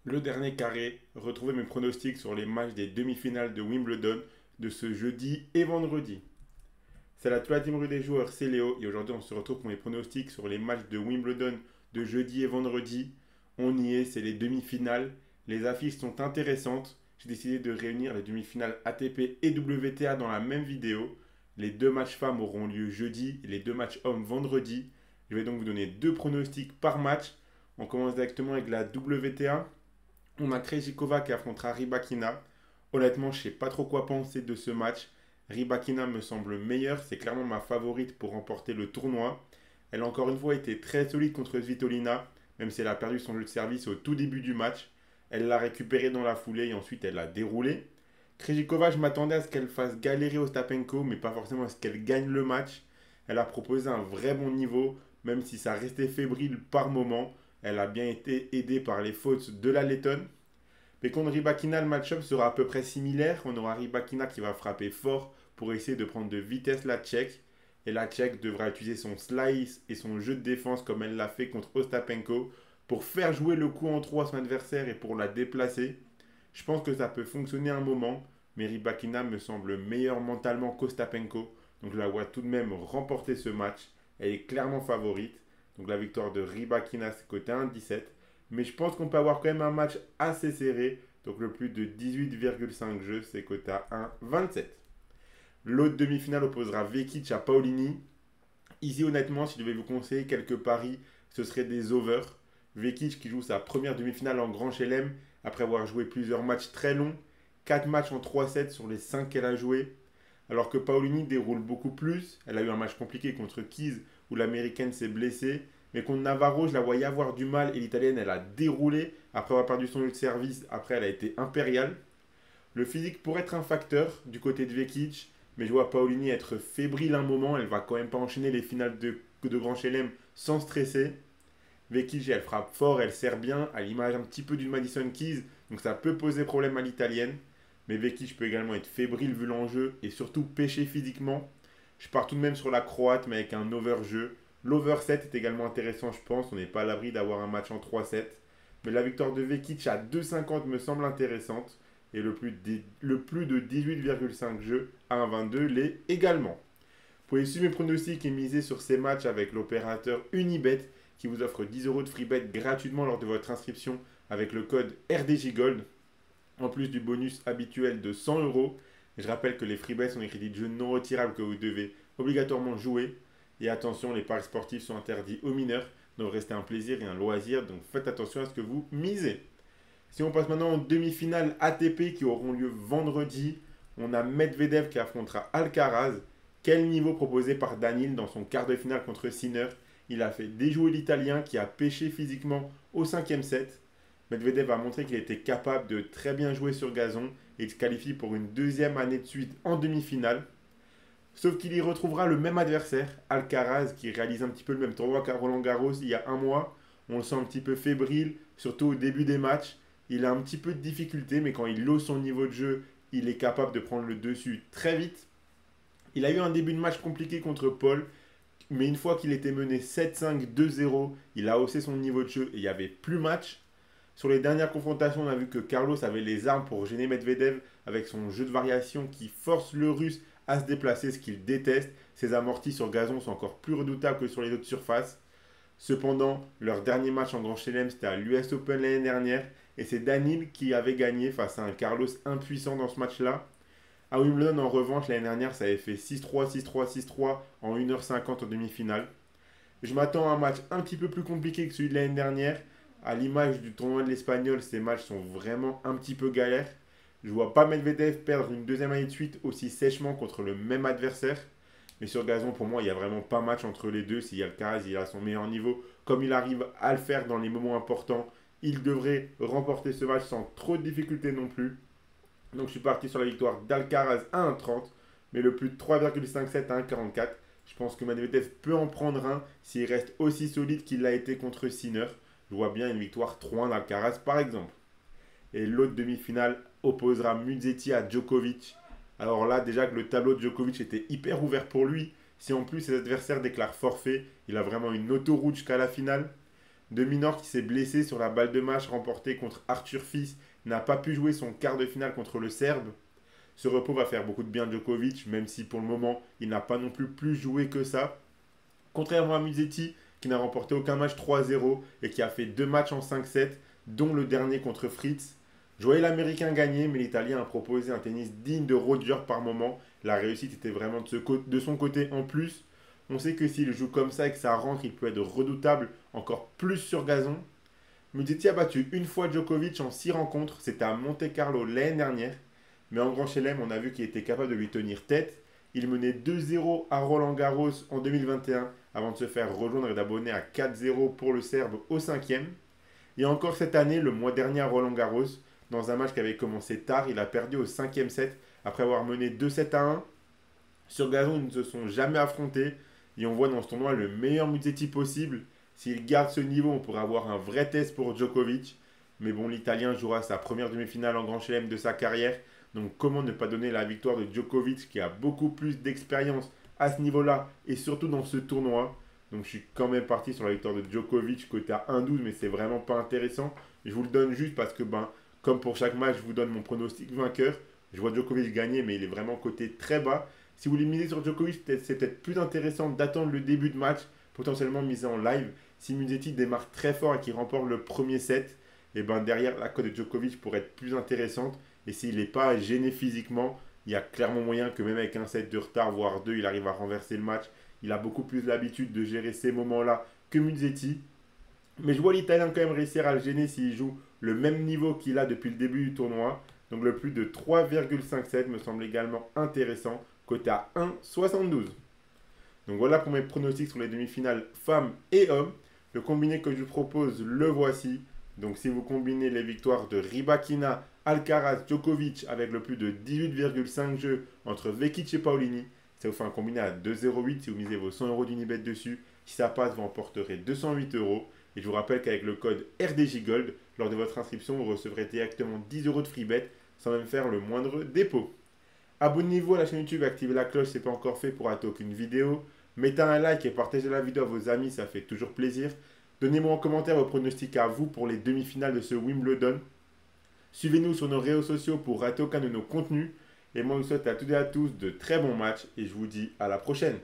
Le dernier carré, retrouvez mes pronostics sur les matchs des demi-finales de Wimbledon de ce jeudi et vendredi. C'est la Team Rue des joueurs, c'est Léo, et aujourd'hui on se retrouve pour mes pronostics sur les matchs de Wimbledon de jeudi et vendredi. On y est, c'est les demi-finales. Les affiches sont intéressantes. J'ai décidé de réunir les demi-finales ATP et WTA dans la même vidéo. Les deux matchs femmes auront lieu jeudi et les deux matchs hommes vendredi. Je vais donc vous donner deux pronostics par match. On commence directement avec la WTA. On a Krejcikova qui affrontera Rybakina. Honnêtement, je ne sais pas trop quoi penser de ce match. Rybakina me semble meilleure, c'est clairement ma favorite pour remporter le tournoi. Elle a encore une fois été très solide contre Svitolina, même si elle a perdu son jeu de service au tout début du match. Elle l'a récupéré dans la foulée et ensuite elle l'a déroulé. Krejcikova, je m'attendais à ce qu'elle fasse galérer Ostapenko, mais pas forcément à ce qu'elle gagne le match. Elle a proposé un vrai bon niveau, même si ça restait fébrile par moment. Elle a bien été aidée par les fautes de la Lettonne. Mais contre Rybakina, le match-up sera à peu près similaire. On aura Rybakina qui va frapper fort pour essayer de prendre de vitesse la Tchèque. Et la Tchèque devra utiliser son slice et son jeu de défense comme elle l'a fait contre Ostapenko pour faire jouer le coup en 3 à son adversaire et pour la déplacer. Je pense que ça peut fonctionner un moment, mais Rybakina me semble meilleur mentalement qu'Ostapenko. Donc je la vois tout de même remporter ce match. Elle est clairement favorite. Donc la victoire de Rybakina, c'est côté 1,17. Mais je pense qu'on peut avoir quand même un match assez serré. Donc le plus de 18,5 jeux, c'est côté 1,27. L'autre demi-finale opposera Vekic à Paolini. Ici, honnêtement, si je devais vous conseiller quelques paris, ce serait des overs. Vekic qui joue sa première demi-finale en Grand Chelem après avoir joué plusieurs matchs très longs. 4 matchs en 3-7 sur les 5 qu'elle a joués. Alors que Paolini déroule beaucoup plus. Elle a eu un match compliqué contre Keys où l'américaine s'est blessée. Mais contre Navarro, je la voyais avoir du mal et l'italienne, elle a déroulé. Après avoir perdu son jeu de service, après, elle a été impériale. Le physique pourrait être un facteur du côté de Vekic, mais je vois Paolini être fébrile un moment. Elle va quand même pas enchaîner les finales de Grand Chelem sans stresser. Vekic, elle frappe fort, elle sert bien, à l'image un petit peu d'une Madison Keys, donc ça peut poser problème à l'italienne. Mais Vekic peut également être fébrile vu l'enjeu et surtout pêcher physiquement. Je pars tout de même sur la croate, mais avec un over-jeu. L'over 7 est également intéressant, je pense. On n'est pas à l'abri d'avoir un match en 3-7. Mais la victoire de Vekic à 2,50 me semble intéressante. Et le plus de 18,5 jeux à 1,22 l'est également. Vous pouvez suivre mes pronostics et miser sur ces matchs avec l'opérateur Unibet qui vous offre 10 euros de free bet gratuitement lors de votre inscription avec le code RDJGold, en plus du bonus habituel de 100 euros. Je rappelle que les free bets sont des crédits de jeu non retirables que vous devez obligatoirement jouer. Et attention, les paris sportifs sont interdits aux mineurs, doivent rester un plaisir et un loisir, donc faites attention à ce que vous misez. Si on passe maintenant en demi-finale ATP qui auront lieu vendredi, on a Medvedev qui affrontera Alcaraz. Quel niveau proposé par Danil dans son quart de finale contre Sinner. Il a fait déjouer l'Italien qui a pêché physiquement au cinquième set. Medvedev a montré qu'il était capable de très bien jouer sur gazon et il se qualifie pour une deuxième année de suite en demi-finale. Sauf qu'il y retrouvera le même adversaire, Alcaraz, qui réalise un petit peu le même tournoi qu'à Roland Garros il y a un mois. On le sent un petit peu fébrile, surtout au début des matchs. Il a un petit peu de difficulté, mais quand il hausse son niveau de jeu, il est capable de prendre le dessus très vite. Il a eu un début de match compliqué contre Paul, mais une fois qu'il était mené 7-5, 2-0, il a haussé son niveau de jeu et il n'y avait plus match. Sur les dernières confrontations, on a vu que Carlos avait les armes pour gêner Medvedev avec son jeu de variation qui force le russe à se déplacer, ce qu'il déteste. Ses amortis sur gazon sont encore plus redoutables que sur les autres surfaces. Cependant, leur dernier match en Grand Chelem, c'était à l'US Open l'année dernière, et c'est Danil qui avait gagné face à un Carlos impuissant dans ce match-là. À Wimbledon, en revanche, l'année dernière, ça avait fait 6-3, 6-3, 6-3 en 1h50 en demi-finale. Je m'attends à un match un petit peu plus compliqué que celui de l'année dernière. À l'image du tournoi de l'Espagnol, ces matchs sont vraiment un petit peu galères. Je ne vois pas Medvedev perdre une deuxième année de suite aussi sèchement contre le même adversaire. Mais sur gazon, pour moi, il n'y a vraiment pas match entre les deux. Si Alcaraz il a son meilleur niveau, comme il arrive à le faire dans les moments importants, il devrait remporter ce match sans trop de difficultés non plus. Donc je suis parti sur la victoire d'Alcaraz à 1,30, mais le plus de 3,57 à 1,44. Je pense que Medvedev peut en prendre un s'il reste aussi solide qu'il l'a été contre Sinner. Je vois bien une victoire 3-1 d'Alcaraz par exemple. Et l'autre demi-finale opposera Musetti à Djokovic. Alors là, déjà que le tableau de Djokovic était hyper ouvert pour lui, si en plus ses adversaires déclarent forfait, il a vraiment une autoroute jusqu'à la finale. De Minaur qui s'est blessé sur la balle de match remportée contre Arthur Fils n'a pas pu jouer son quart de finale contre le Serbe. Ce repos va faire beaucoup de bien à Djokovic, même si pour le moment il n'a pas non plus joué que ça. Contrairement à Musetti, qui n'a remporté aucun match 3-0 et qui a fait 2 matchs en 5-7, dont le dernier contre Fritz. Je voyais l'Américain gagner, mais l'Italien a proposé un tennis digne de Roger par moment. La réussite était vraiment de son côté en plus. On sait que s'il joue comme ça et que ça rentre, il peut être redoutable encore plus sur gazon. Musetti a battu une fois Djokovic en 6 rencontres, c'était à Monte-Carlo l'année dernière. Mais en Grand Chelem, on a vu qu'il était capable de lui tenir tête. Il menait 2-0 à Roland Garros en 2021 avant de se faire rejoindre et d'abonner à 4-0 pour le Serbe au 5e. Et encore cette année, le mois dernier à Roland Garros, dans un match qui avait commencé tard, il a perdu au 5e set après avoir mené 2-7-1. Sur gazon, ils ne se sont jamais affrontés et on voit dans ce tournoi le meilleur Musetti possible. S'il garde ce niveau, on pourrait avoir un vrai test pour Djokovic. Mais bon, l'Italien jouera sa première demi-finale en Grand Chelem de sa carrière. Donc comment ne pas donner la victoire de Djokovic qui a beaucoup plus d'expérience à ce niveau-là et surtout dans ce tournoi. Donc je suis quand même parti sur la victoire de Djokovic côté à 1-12, mais c'est vraiment pas intéressant. Je vous le donne juste parce que comme pour chaque match, je vous donne mon pronostic vainqueur. Je vois Djokovic gagner, mais il est vraiment coté très bas. Si vous voulez miser sur Djokovic, c'est peut-être plus intéressant d'attendre le début de match, potentiellement miser en live. Si Musetti démarre très fort et qu'il remporte le premier set, et derrière la cote de Djokovic pourrait être plus intéressante. Et s'il n'est pas gêné physiquement, il y a clairement moyen que même avec un set de retard, voire deux, il arrive à renverser le match. Il a beaucoup plus l'habitude de gérer ces moments-là que Musetti. Mais je vois l'Italien quand même réussir à le gêner s'il joue le même niveau qu'il a depuis le début du tournoi. Donc le plus de 3,57 me semble également intéressant, coté à 1,72. Donc voilà pour mes pronostics sur les demi-finales femmes et hommes. Le combiné que je vous propose, le voici. Donc si vous combinez les victoires de Rybakina, Alcaraz, Djokovic avec le plus de 18,5 jeux entre Vekic et Paolini, ça vous fait un combiné à 2,08 si vous misez vos 100 euros d'Unibet dessus. Si ça passe, vous emporterez 208 euros. Et je vous rappelle qu'avec le code RDJGold, lors de votre inscription, vous recevrez directement 10 euros de free bet sans même faire le moindre dépôt. Abonnez-vous à la chaîne YouTube et activez la cloche si ce n'est pas encore fait pour rater aucune vidéo. Mettez un like et partagez la vidéo à vos amis, ça fait toujours plaisir. Donnez-moi en commentaire vos pronostics à vous pour les demi-finales de ce Wimbledon. Suivez-nous sur nos réseaux sociaux pour rater aucun de nos contenus. Et moi, je vous souhaite à toutes et à tous de très bons matchs et je vous dis à la prochaine.